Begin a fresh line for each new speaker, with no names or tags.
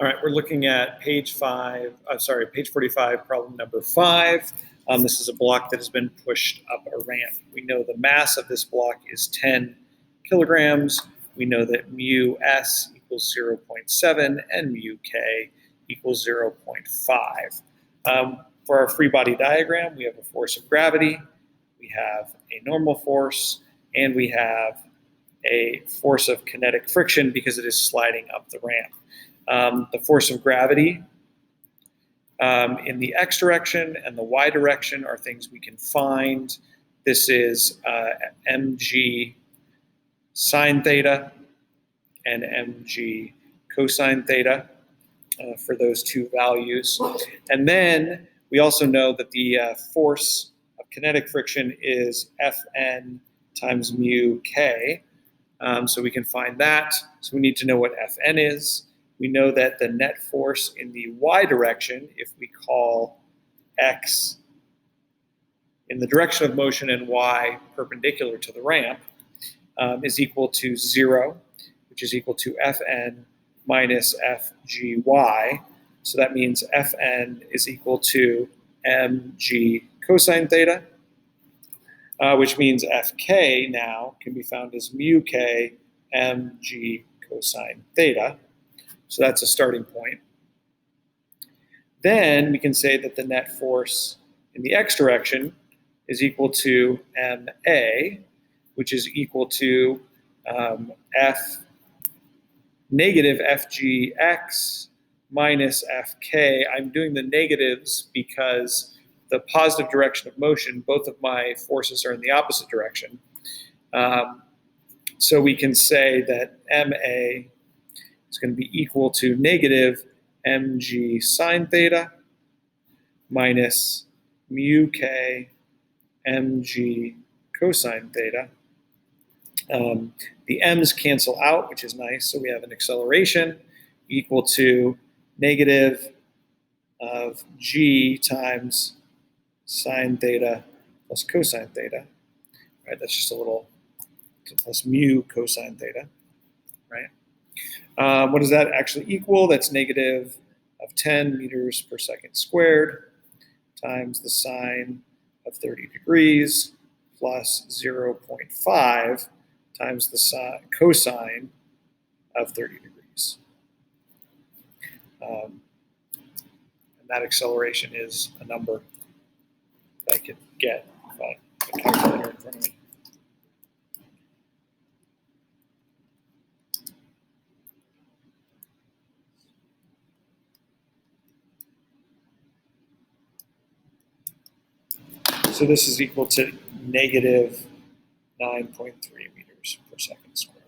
All right, we're looking at page 45, problem number 5. This is a block that has been pushed up a ramp. We know the mass of this block is 10 kilograms. We know that mu s equals 0.7 and mu k equals 0.5. For our free body diagram, we have a force of gravity, we have a normal force, and we have a force of kinetic friction because it is sliding up the ramp. The force of gravity in the x direction and the y direction are things we can find. This is mg sine theta and mg cosine theta for those two values. And then we also know that the force of kinetic friction is Fn times mu k. So we can find that. So we need to know what Fn is. We know that the net force in the y direction, if we call x in the direction of motion and y perpendicular to the ramp, is equal to 0, which is equal to Fn minus Fgy. So that means Fn is equal to mg cosine theta, which means Fk now can be found as mu k mg cosine theta. So that's a starting point. Then we can say that the net force in the x direction is equal to ma, which is equal to negative fgx minus fk. I'm doing the negatives because the positive direction of motion, both of my forces are in the opposite direction. So we can say that ma is going to be equal to negative mg sine theta minus mu k mg cosine theta. The m's cancel out, which is nice, so we have an acceleration equal to negative of g times sine theta plus cosine theta. Right, that's just a little plus mu cosine theta, right? What does that actually equal? That's negative of 10 meters per second squared times the sine of 30 degrees plus 0.5 times the cosine of 30 degrees. And that acceleration is a number that I could get if I have a calculator in front of me. So this is equal to negative 9.3 meters per second squared.